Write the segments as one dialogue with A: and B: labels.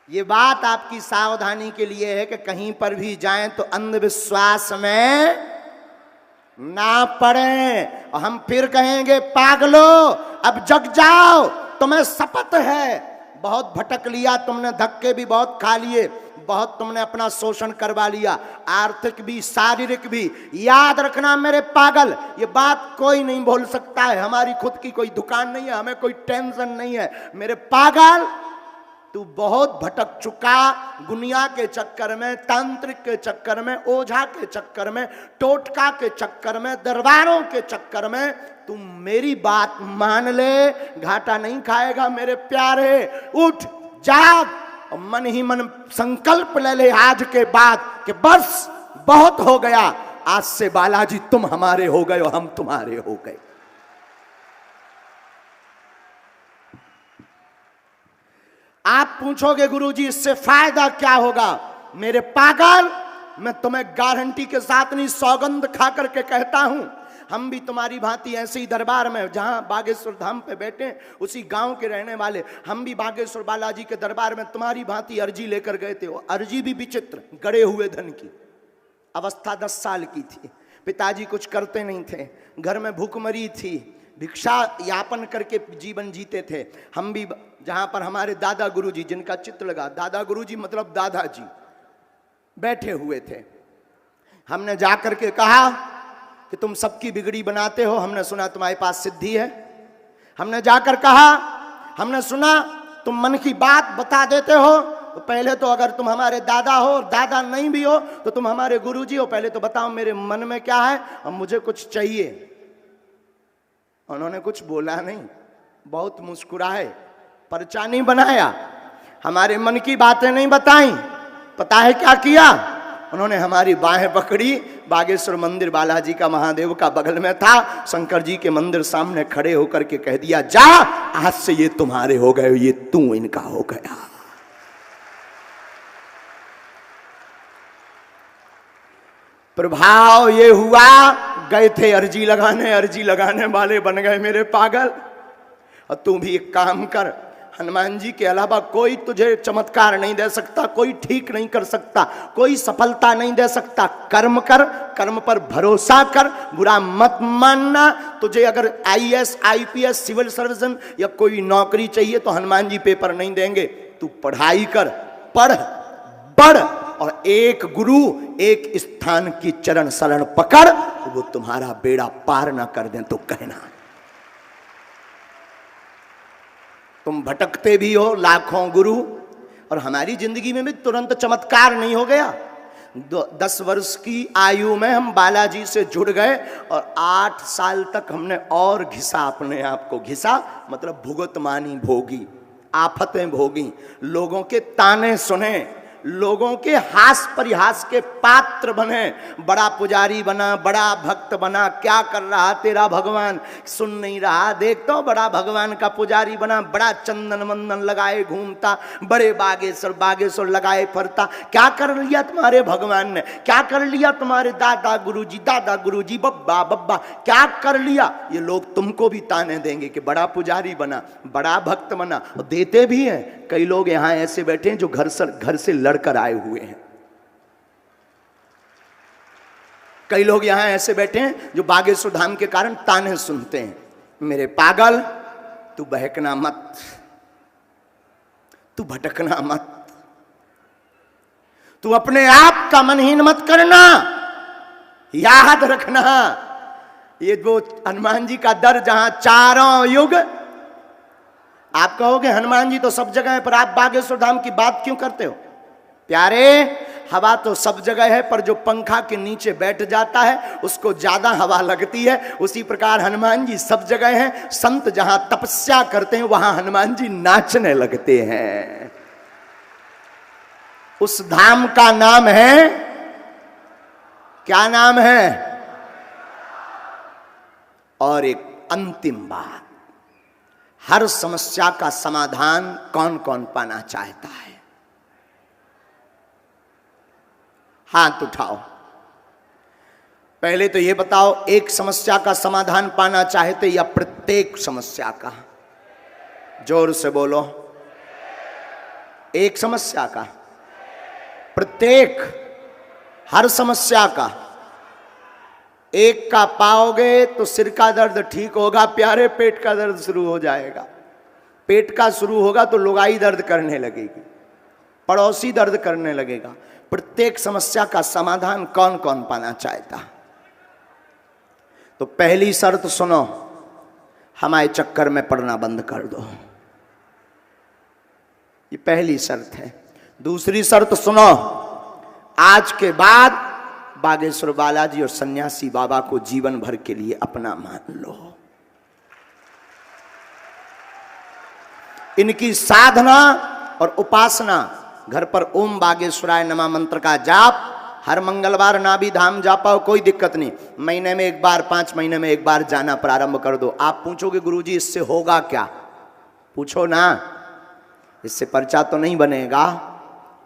A: ये बात आपकी सावधानी के लिए है कि कहीं पर भी जाएं तो अंधविश्वास में ना पड़े और हम फिर कहेंगे पागलो अब जग जाओ, तुम्हें शपथ है। बहुत भटक लिया तुमने, धक्के भी बहुत खा लिए, बहुत तुमने अपना शोषण करवा लिया, आर्थिक भी शारीरिक भी। याद रखना मेरे पागल, ये बात कोई नहीं बोल सकता है। हमारी खुद की कोई दुकान नहीं है, हमें कोई टेंशन नहीं है। मेरे पागल तू बहुत भटक चुका, दुनिया के चक्कर में, तांत्रिक के चक्कर में, ओझा के चक्कर में, टोटका के चक्कर में, दरबारों के चक्कर में। तू मेरी बात मान ले, घाटा नहीं खाएगा मेरे प्यारे। उठ जाग और मन ही मन संकल्प ले ले आज के बाद कि बस बहुत हो गया, आज से बालाजी तुम हमारे हो गए और हम तुम्हारे हो गए। आप पूछोगे गुरुजी इससे फायदा क्या होगा? मेरे पागल, मैं तुम्हें गारंटी के साथ नहीं, सौगंध खा करके कहता हूं, हम भी तुम्हारी भांति ऐसे ही दरबार में, जहां बागेश्वर धाम पे बैठे, उसी गांव के रहने वाले हम भी बागेश्वर बालाजी के दरबार में तुम्हारी भांति अर्जी लेकर गए थे। वो अर्जी भी विचित्र, गड़े हुए धन की। अवस्था 10 साल की थी, पिताजी कुछ करते नहीं थे, घर में भूखमरी थी, भिक्षा यापन करके जीवन जीते थे। हम भी जहां पर हमारे दादा गुरुजी, जिनका चित्र लगा, दादा गुरुजी मतलब दादाजी, बैठे हुए थे। हमने जाकर के कहा कि तुम सबकी बिगड़ी बनाते हो, हमने सुना तुम्हारे पास सिद्धि है। हमने जाकर कहा, हमने सुना तुम मन की बात बता देते हो। तो पहले तो अगर तुम हमारे दादा हो और दादा नहीं भी हो तो तुम हमारे गुरुजी हो, पहले तो बताओ मेरे मन में क्या है और मुझे कुछ चाहिए। उन्होंने कुछ बोला नहीं, बहुत मुस्कुराए, पर्चा नहीं बनाया, हमारे मन की बातें नहीं बताई। पता है क्या किया? उन्होंने हमारी बाहें पकड़ी, बागेश्वर मंदिर बालाजी का, महादेव का बगल में था, शंकर जी के मंदिर सामने खड़े होकर के कह दिया, जा आज से ये तुम्हारे हो गए, ये तू इनका हो गया। प्रभाव ये हुआ, गए थे अर्जी लगाने वाले बन गए मेरे पागल। और तू भी एक काम कर, हनुमान जी के अलावा कोई तुझे चमत्कार नहीं दे सकता, कोई ठीक नहीं कर सकता, कोई सफलता नहीं दे सकता। कर्म कर, कर्म पर भरोसा कर, बुरा मत मानना। तुझे अगर IAS IPS सिविल सर्जन या कोई नौकरी चाहिए तो हनुमान जी पेपर नहीं देंगे। तू पढ़ाई कर, पढ़ बढ़, और एक गुरु एक स्थान की चरण शरण पकड़, वो तुम्हारा बेड़ा पार ना कर दें तो कहना। तुम भटकते भी हो लाखों गुरु, और हमारी जिंदगी में भी तुरंत चमत्कार नहीं हो गया। 10 वर्ष की आयु में हम बालाजी से जुड़ गए और 8 साल तक हमने और घिसा, अपने आप को घिसा मतलब भुगत मानी, भोगी, आफतें भोगी, लोगों के ताने सुने, लोगों के हास परिहास के पात्र बने, बड़ा पुजारी बना, बड़ा भक्त बना। क्या कर रहा तेरा भगवान? सुन नहीं रहा? देख तो बड़ा भगवान का पुजारी बना, बड़ा चंदन वंदन लगाए घूमता, बड़े बागेश्वर लगाए फरता। क्या कर लिया तुम्हारे भगवान ने? क्या कर लिया तुम्हारे दादा गुरुजी बब्बा बब्बा? क्या कर लिया? ये लोग तुमको भी ताने देंगे कि बड़ा पुजारी बना, बड़ा भक्त बना, और देते भी हैं। कई लोग यहां ऐसे बैठे हैं जो घर से लड़कर आए हुए हैं। कई लोग यहां ऐसे बैठे हैं जो बागेश्वर धाम के कारण ताने सुनते हैं। मेरे पागल, तू बहकना मत, तू भटकना मत, तू अपने आप का मनहीन मत करना। याद रखना, ये वो हनुमान जी का दर जहां चारों युग। आप कहोगे हनुमान जी तो सब जगह है, पर आप बागेश्वर धाम की बात क्यों करते हो? प्यारे, हवा तो सब जगह है, पर जो पंखा के नीचे बैठ जाता है उसको ज्यादा हवा लगती है। उसी प्रकार हनुमान जी सब जगह हैं। संत जहां तपस्या करते हैं वहां हनुमान जी नाचने लगते हैं। उस धाम का नाम है, क्या नाम है? और एक अंतिम बात, हर समस्या का समाधान कौन कौन पाना चाहता है? हाथ उठाओ। पहले तो यह बताओ, एक समस्या का समाधान पाना चाहते या प्रत्येक समस्या का? जोर से बोलो। एक समस्या का, प्रत्येक हर समस्या का एक का पाओगे तो सिर का दर्द ठीक होगा प्यारे, पेट का दर्द शुरू हो जाएगा। पेट का शुरू होगा तो लुगाई दर्द करने लगेगी, पड़ोसी दर्द करने लगेगा। प्रत्येक समस्या का समाधान कौन कौन पाना चाहता? तो पहली शर्त सुनो, हमारे चक्कर में पड़ना बंद कर दो, ये पहली शर्त है। दूसरी शर्त सुनो, आज के बाद बागेश्वर बालाजी और सन्यासी बाबा को जीवन भर के लिए अपना मान लो। इनकी साधना और उपासना, घर पर ओम बागेश्वराय नमः मंत्र का जाप हर मंगलवार नाभि धाम जा पाओ, कोई दिक्कत नहीं। महीने में एक बार, 5 महीने में एक बार जाना प्रारंभ कर दो। आप पूछोगे गुरुजी इससे होगा क्या? पूछो ना, इससे पर्चा तो नहीं बनेगा,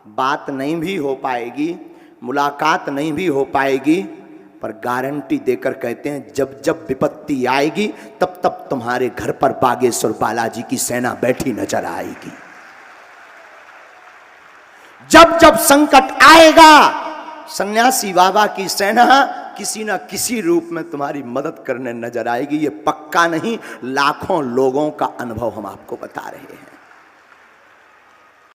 A: बात नहीं भी हो पाएगी, मुलाकात नहीं भी हो पाएगी, पर गारंटी देकर कहते हैं जब जब विपत्ति आएगी तब तब तुम्हारे घर पर बागेश्वर बालाजी की सेना बैठी नजर आएगी। जब जब संकट आएगा सन्यासी बाबा की सेना किसी ना किसी रूप में तुम्हारी मदद करने नजर आएगी। ये पक्का नहीं, लाखों लोगों का अनुभव हम आपको बता रहे हैं।